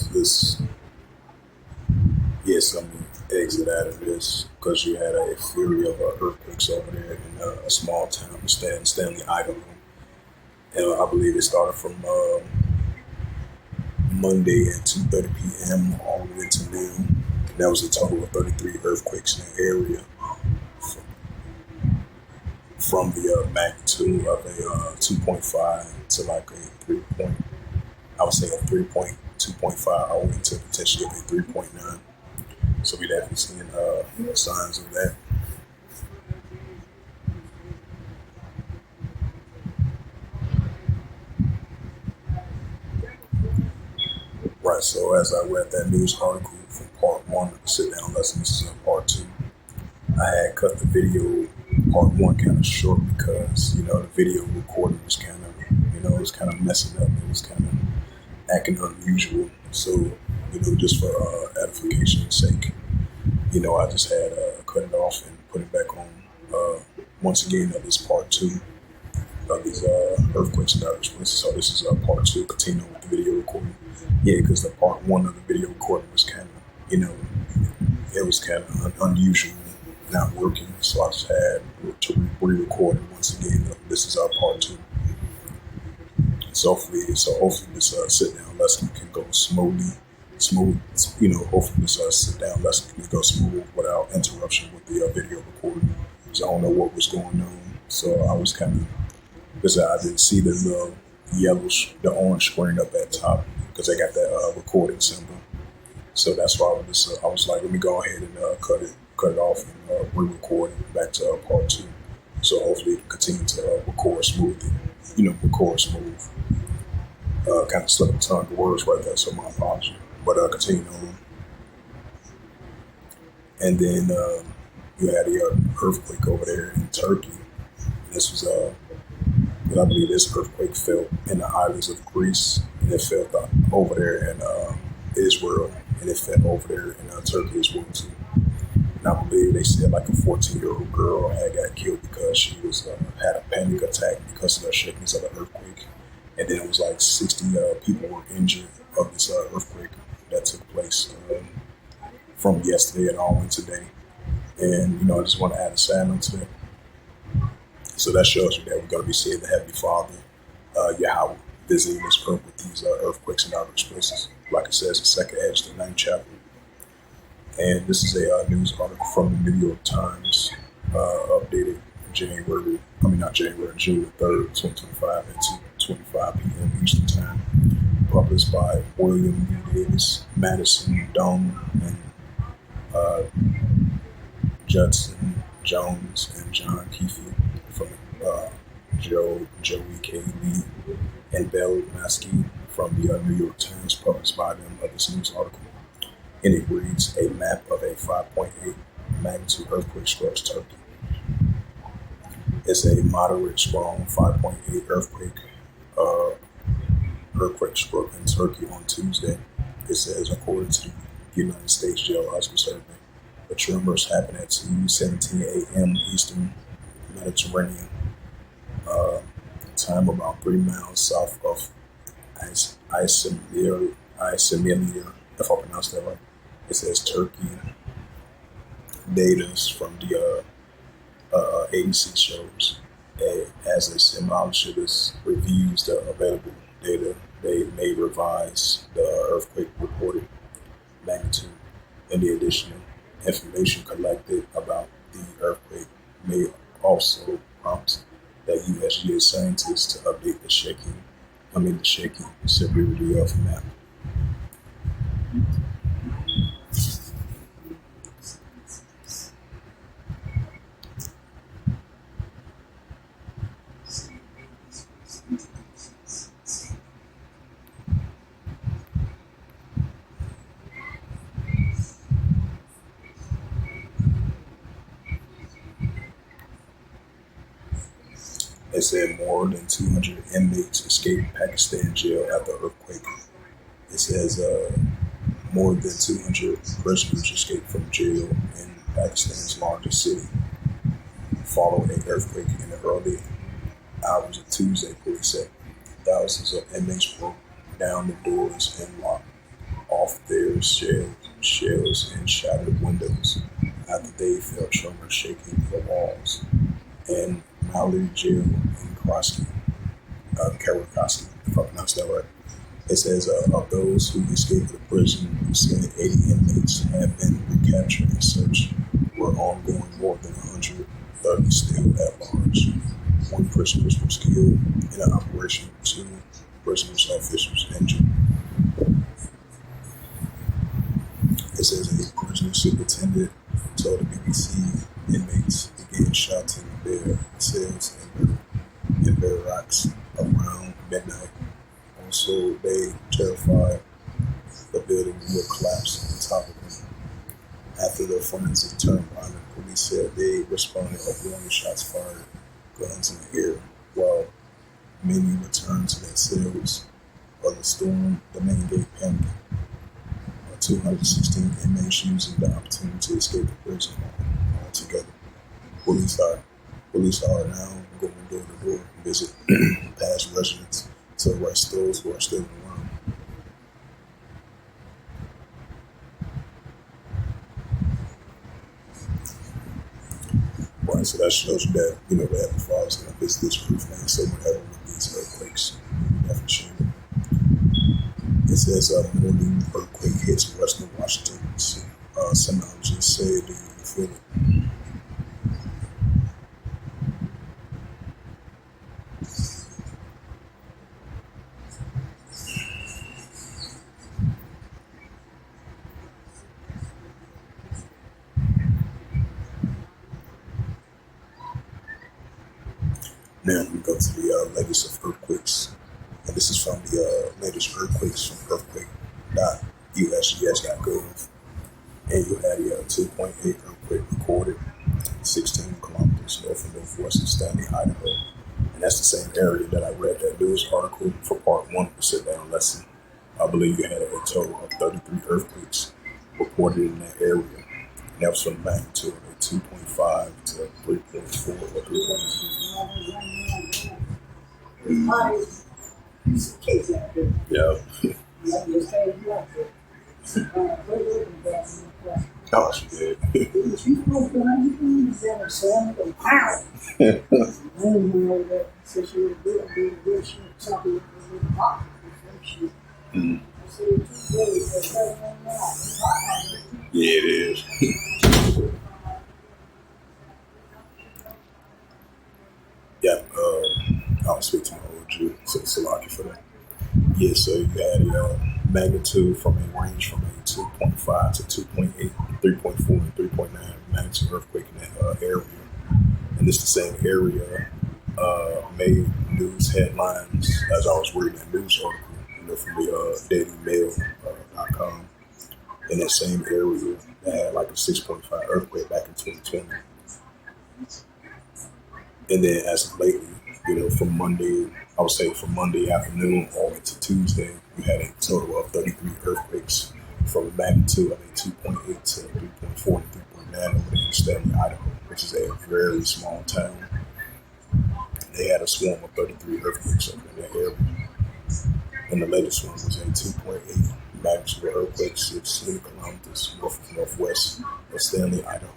this, yes, let me exit out of this because you had a fury of earthquakes over there in a small town, Stanley, Idaho. And I believe it started from Monday at 2:30 p.m. all the way to noon. And that was a total of 33 earthquakes in the area from the magnitude of a 2.5 to like a 3 point, I would say a 3.2.5 all the way to potentially a 3.9. So we definitely seeing signs of that. Right. So as I read that news article from part one of the sit down lesson, this is part two. I had cut the video part one kind of short because the video recording was kind of it was kind of messing up. It was kind of acting unusual. So just for edification's sake, I just had cut it off and put it back on. Once again, this part two of these earthquakes and dire places. So this is part two, continuing with the video recording. Yeah, because the part one of the video recording was kind of, it was kind of unusual, not working. So I just had to re-record it once again. This is our part two. So hopefully this sit down lesson can go smooth. Hopefully this sit down lesson can go smooth without interruption with the video recording. Because I don't know what was going on. So I was kind of, because I didn't see the the orange screen up at top because I got that recording symbol. So that's why I was like, let me go ahead and cut it off and re-record it back to part two. So hopefully it can continue to record smoothly, record smooth. Kind of slipped a ton of words right there, so my apology. But continue on. And then you had the earthquake over there in Turkey. And this was I believe this earthquake felt in the islands of Greece, and it felt over there in Israel, and it felt over there in Turkey as well too. And I believe they said like a 14-year-old girl had got killed because she was had a panic attack because of the shakings of the earthquake, and then it was like 60 people were injured of this earthquake that took place from yesterday and all into today. And I just want to add a side note to that. So that shows you that we're going to be seeing the Heavenly Father, Yahweh, visiting this earth with these earthquakes and outer expresses. Like it says in 2nd Ezra, the 9th chapter. And this is a news article from the New York Times, updated June the 3rd, 2025 at 2:25 p.m. Eastern Time. Published by William B. Davis, Madison Doan, and Judson Jones, and John Keefe from Joey K. Lee, and Bell Maskey from the New York Times, published by them of this news article. And it reads, a map of a 5.8 magnitude earthquake strikes Turkey. It's a moderate, strong 5.8 earthquake struck in Turkey on Tuesday. It says, according to the United States Geological Survey, the tremors happened at 2:17 a.m. Eastern Mediterranean time, about 3 miles south of Izmir, if I pronounced that right. It says Turkey. Data from the agency shows as a seismologist reviews the available data, they may revise the earthquake reported magnitude, and the additional information collected about the earthquake may also prompt that USGS scientists to update the shaking severity of map. They said more than 200 inmates escaped Pakistan jail after earthquake. It says more than 200 prisoners escaped from jail in Pakistan's largest city following an earthquake in the early hours of Tuesday. Police said thousands of inmates broke down the doors and locked off their shells and shattered windows after they felt tremors shaking the walls. And Mallory Jill and Karakoski, if I pronounced that right. It says of those who escaped the prison, who said 80 inmates have been recaptured and searched, were ongoing. More than 130 still at large. One prisoner was killed in an operation. Two prisoners officials injured. It says a prison superintendent told the BBC inmates began shouting their cells in barracks around midnight. Also, they terrified the building would collapse on top of them. After the forensic turned violent, police said they responded of warning shots fired, guns in the air, while many returned to their cells of the storm, the main gate panicking. 216 inmates using the opportunity to escape the prison altogether. Police are now going door to door and visit past residents to arrest those who are still around. Right, so that shows you that, the Heavenly Father's going to visit this proof man. So whatever with these earthquakes, definitely show it. It says morning earthquake hits Western Washington. Seismologists say, do you feel it? Now we go to the latest of earthquakes. And this is from the latest earthquakes from earthquake.usgs.gov. And you had a 2.8 earthquake recorded 16 kilometers north and northwest of Stanley, Idaho. And that's the same area that I read that news article for part 1 of the Sitdown Lesson. I believe you had a total of 33 earthquakes reported in that area. And that was from the magnitude of 2.5 to 3.4 or 3.5. Yeah. Oh, she did. Yeah, it is. Yeah, I'll speak to my OG, so Salaki for that. Yeah, so you had a magnitude from a range from a 2.5 to 2.8, 3.4, and 3.9 magnitude earthquake in that area. And this the same area made news headlines as I was reading that news article, from the dailymail.com. In that same area that had like a 6.5 earthquake back in 2020. And then as of lately, from Monday, I would say from Monday afternoon all the way to Tuesday, we had a total of 33 earthquakes from a magnitude of a 2.8 to 3.4 and 3.9 over there in Stanley, Idaho, which is a very small town. They had a swarm of 33 earthquakes over in that area. And the latest one was a 2.8 magnitude earthquake, 16 kilometers northwest of Stanley, Idaho.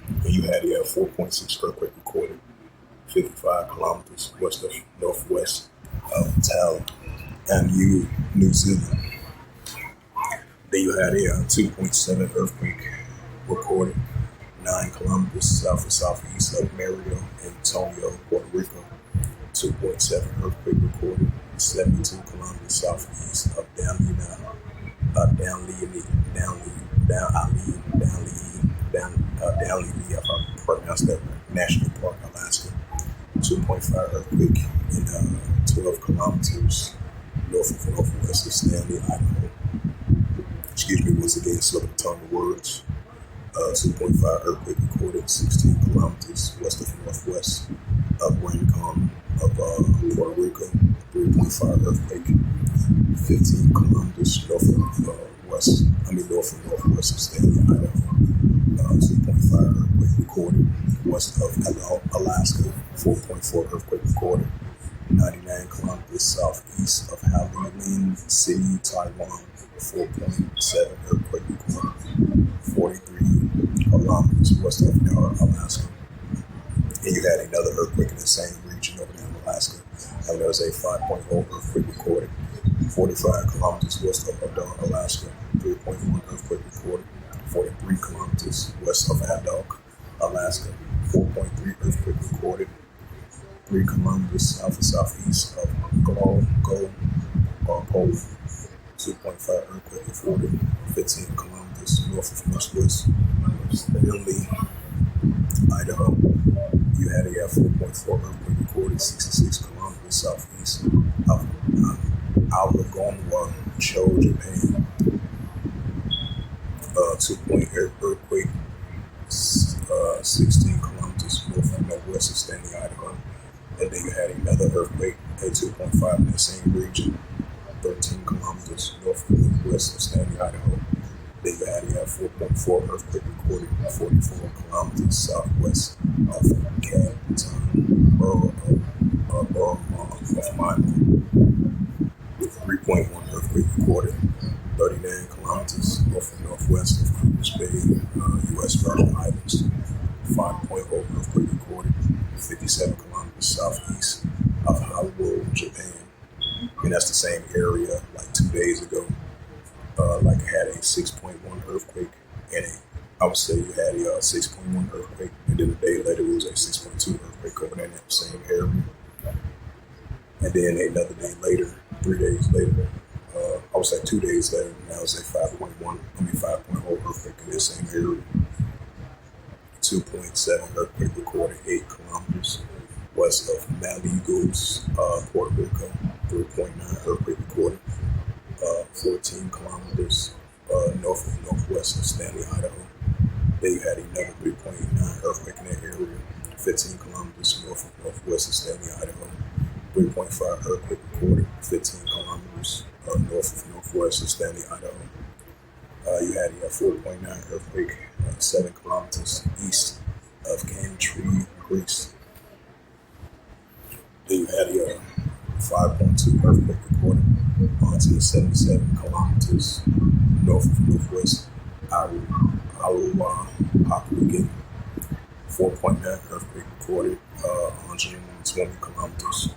And you had a 4.6 earthquake recorded 55 kilometers west of northwest of town and New Zealand. Then you had a 2.7 earthquake recorded 9 kilometers south and southeast of Mario, Antonio, Puerto Rico. 2.7 earthquake recorded 72 kilometers southeast of Downey, if I pronounced that right, National Park, Alaska. 2.5 earthquake in 12 kilometers north of northwest of Stanley, Idaho. Excuse me, once again, slip of the tongue of words. 2.5 earthquake recorded 16 kilometers west of northwest of Rincon of Puerto Rico. 3.5 earthquake 15 kilometers north and northwest of Stanley, Idaho. 2.5 earthquake recorded west of Alaska. 4.4 earthquake recorded 99 kilometers southeast of Hainan City, Taiwan. 4.7 earthquake recorded. 43 kilometers west of Alaska. And you had another earthquake in the same region over there in Alaska. And there was a 5.0 earthquake recorded. 45 kilometers west of Alaska. 3.1 earthquake recorded. 43 kilometers west of Adok, Alaska. 4.3 earthquake recorded. 3 kilometers south and southeast of Glasgow, Poland. 2.5 earthquake recorded. 15 kilometers north of northwest Stanley, Idaho. You had a 4.4 earthquake recorded 66 kilometers southeast of Algonquin, Japan. 2-point earthquake 16 kilometers north and northwest of Stanley, Idaho. And then you had another earthquake at 2.5 in the same region, 13 kilometers north and northwest of Stanley, Idaho. Then you had a 4.4 earthquake recorded 44 kilometers southwest of Canton Borough of Mine. 3.1 earthquake recorded 39 kilometers north and northwest of Cruz Bay, U.S. Virgin Islands. 5.0 earthquake recorded 57 kilometers southeast of Hollywood, Japan. And that's the same area like 2 days ago. Like it had a 6.1 earthquake and I would say you had a 6.1 earthquake, and then a day later it was a 6.2 earthquake over there in that same area. And then another day later, 3 days later, I would say 2 days later, now it's a 5.0 earthquake in the same area. 2.7 earthquake recorded 8 kilometers west of Maligus, Puerto Rico. 3.9 earthquake recorded 14 kilometers north and northwest of Stanley, Idaho. Then you had another 3.9 earthquake in that area. 15 kilometers north and northwest of Stanley, Idaho. 3.5 earthquake recorded 15 kilometers north and northwest of Stanley, Idaho. You had a 4.9 earthquake 7 kilometers east of Cantry, Greece. Then you had a 5.2 earthquake recorded onto 77 kilometers north of northwest Iowa, Papua New Guinea. 4.9 earthquake recorded 120 kilometers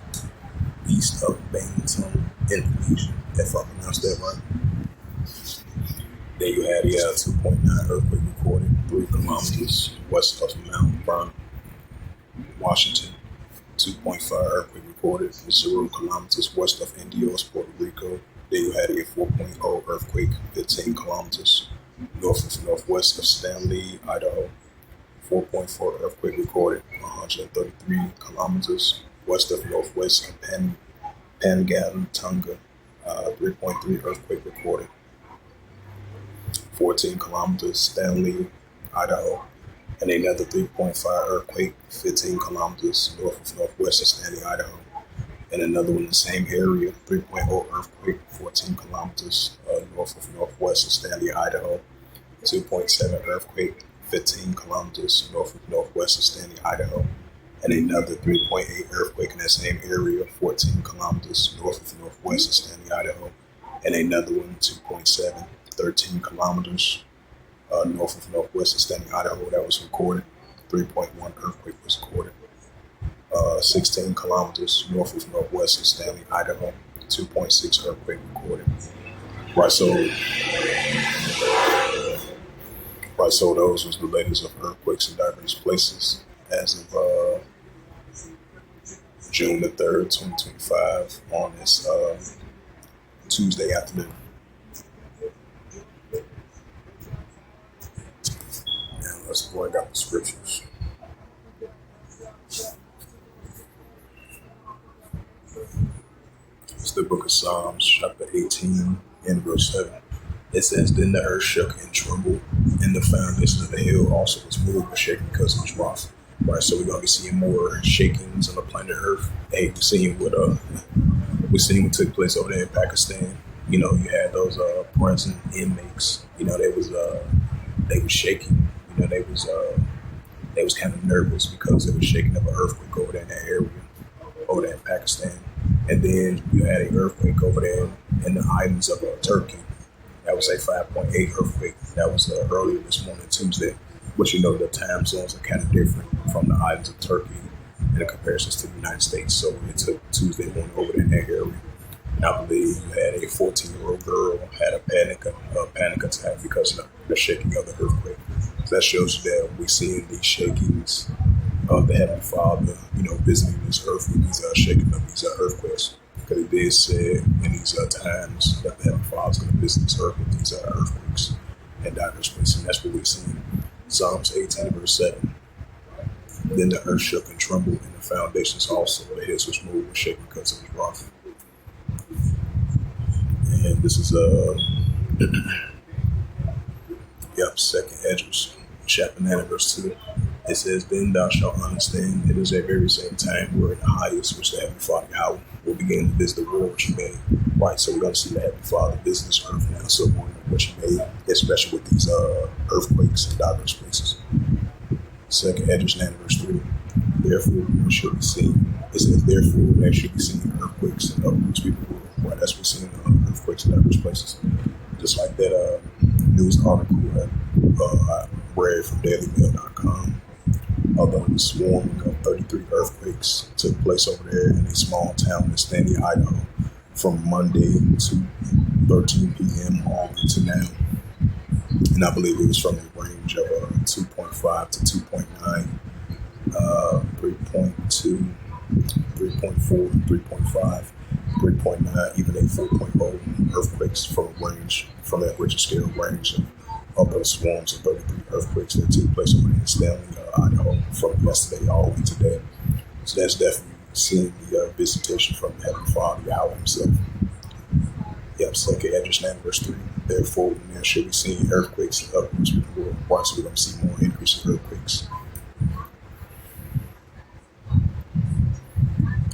east of Bangtan, Indonesia, if I pronounced that right. Then you had a 2.9 earthquake recorded 3 kilometers west of Mount Vernon, Washington. 2.5 earthquake recorded 0 kilometers west of Indios, Puerto Rico. Then you had a 4.0 earthquake 15 kilometers north of northwest of Stanley, Idaho. 4.4 earthquake recorded 133 kilometers west of northwest of Pangan, Tonga. 3.3 earthquake recorded 14 kilometers Stanley, Idaho. And another 3.5 earthquake 15 kilometers north of northwest of Stanley, Idaho. And another one in the same area, 3.0 earthquake 14 kilometers north of northwest of Stanley, Idaho. 2.7 earthquake 15 kilometers north of northwest of Stanley, Idaho. And another 3.8 earthquake in that same area, 14 kilometers north of northwest of Stanley, Idaho. And another one, 2.7, 13 kilometers north of northwest of Stanley, Idaho, that was recorded. 3.1 earthquake was recorded. 16 kilometers north of northwest of Stanley, Idaho. 2.6 earthquake recorded. So those was the latest of earthquakes in diverse places as of June the 3rd, 2025 on this Tuesday afternoon. Now let's bring out the scriptures. It's the book of Psalms, chapter 18 and verse 7. It says, "Then the earth shook and trembled, and the foundation of the hill also was moved and shaken because of his wrath." Right, so we're gonna be seeing more shakings on the planet Earth. Hey, we're seeing what took place over there in Pakistan. You know, you had those prison inmates. You know, they was shaking. You know, they was kind of nervous because they was shaking of an earthquake over there in that area. over there in Pakistan. And then you had an earthquake over there in the islands of Turkey. That was a 5.8 earthquake. That was earlier this morning, Tuesday. But the time zones are kind of different from the islands of Turkey in the comparisons to the United States. So it took Tuesday morning over there in that area. And I believe you had a 14-year-old girl had a panic attack because of the shaking of the earthquake. So that shows you that we're seeing these shakings of the Heavenly Father, visiting this earth with these shaking of these earthquakes. Because it did say in these times that the Heavenly Father is going to visit this earth with these earthquakes and diverse places. And that's what we're seeing. Psalms 18 verse 7. Then the earth shook and trembled, and the foundations also. The heads was moved and shaken because of his wrath. And this is Second Edges, chapter 9, verse 2. It says, "Then thou shalt understand it is at very same time where in the highest, which the Heavenly Father Yahweh will begin to visit the world which he made." Right, so we're going to see the Heavenly Father visit this earth now, so more than what he made, especially with these earthquakes in diverse places. Second Edges 9, verse 3. Therefore, there should be seen. It says, "Therefore, there should be seen earthquakes in other people." Right, that's what we're seeing earthquakes in diverse places. Just like that news article I read from DailyMail.com. Although the swarming of 33 earthquakes took place over there in a small town in Stanley, Idaho, from Monday to 13 p.m. all into now. And I believe it was from a range of 2.5 to 2.9, 3.2, 3.4, 3.5, 3.9, even a 4.0 earthquakes from that Richter scale range of those swarms of 33 earthquakes that took place over in Stanley, Idaho, from yesterday all the way today. So that's definitely seeing the visitation from the Heavenly Father, Yahweh himself. Second Edges 9, verse 3. Therefore, there should be seen earthquakes in other people. Watch, so we're going to see more increase in earthquakes.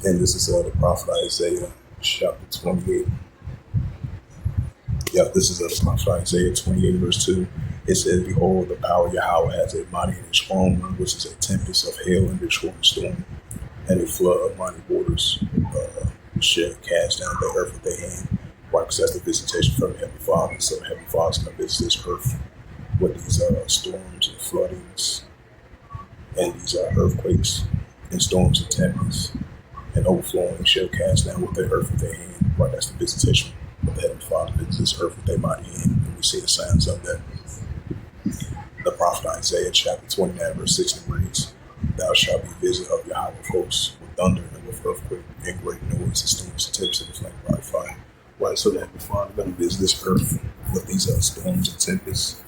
And this is the prophet Isaiah, chapter 28. This is the prophet Isaiah 28, verse 2. It says, "Behold, the power of Yahweh has a mighty and a strong one, which is a tempest of hail and destroying storm, and a flood of mighty waters shall cast down the earth with their hand." Right, because that's the visitation from the Heavenly Father. So the Heavenly Father is going to visit this earth with these storms and floodings and these earthquakes and storms and tempests and overflowing shall cast down with the earth with their hand. Right, that's the visitation of the Heavenly Father visits this earth with their mighty hand. And we see the signs of that. The prophet Isaiah chapter 29 verse 16 reads, "Thou shalt be visited of Yahweh of hosts with thunder and with earthquake and great noise and storms and tips and the flame of fire." Right, so the Heavenly Father is going to visit this earth with these storms and tempests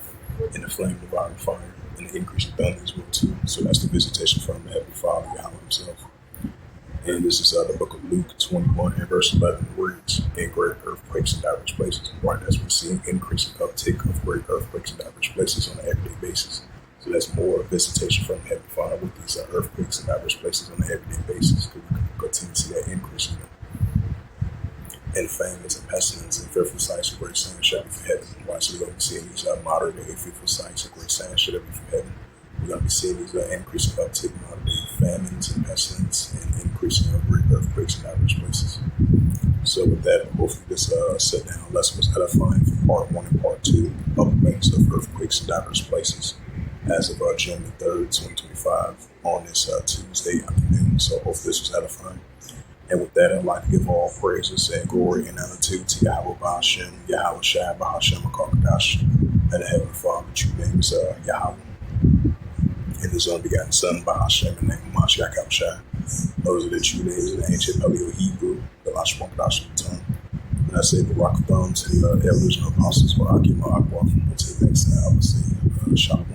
and the flame of fire and the increase of thunder as well too. So that's the visitation from the Heavenly Father Yahweh himself. And this is the book of Luke 21 and verse 11 reads, "And great earthquakes in diverse places." Right, that's what we're seeing, increasing uptick of great earthquakes in diverse places on an everyday basis. So that's more visitation from the Heavenly Father with these earthquakes in diverse places on an everyday basis. Because we can continue to see that increase in them. And famines and pestilence and fearful sights of great signs shall be from heaven. Right, so we're going to be seeing these moderate and fearful sights of great signs shall be from heaven. We're going to be seeing these increasing uptick in moderate famines and pestilence and increasing of great earthquakes in diverse places. So with that, hopefully this sit-down lesson was edifying for part 1 and part 2 of the banks of earthquakes in diverse places as of June the 3rd, 2025 on this Tuesday afternoon. So hopefully this was edifying. And with that, I'd like to give all praises and glory and honor to Yahweh Ba'ashem, Yahweh Shai Ba'ashem HaKadosh, and the Heavenly Father, true name is Yahweh. And his unbegotten Son, Ba'ashem, in the name of Mashiach Yahushua. Those are the true names in the ancient Paleo-Hebrew, the Lashon Kodash of the tongue. And I say Barak Thumb to the elders and apostles, Barak Yimah Akwa. Until next time, I will say Shalom.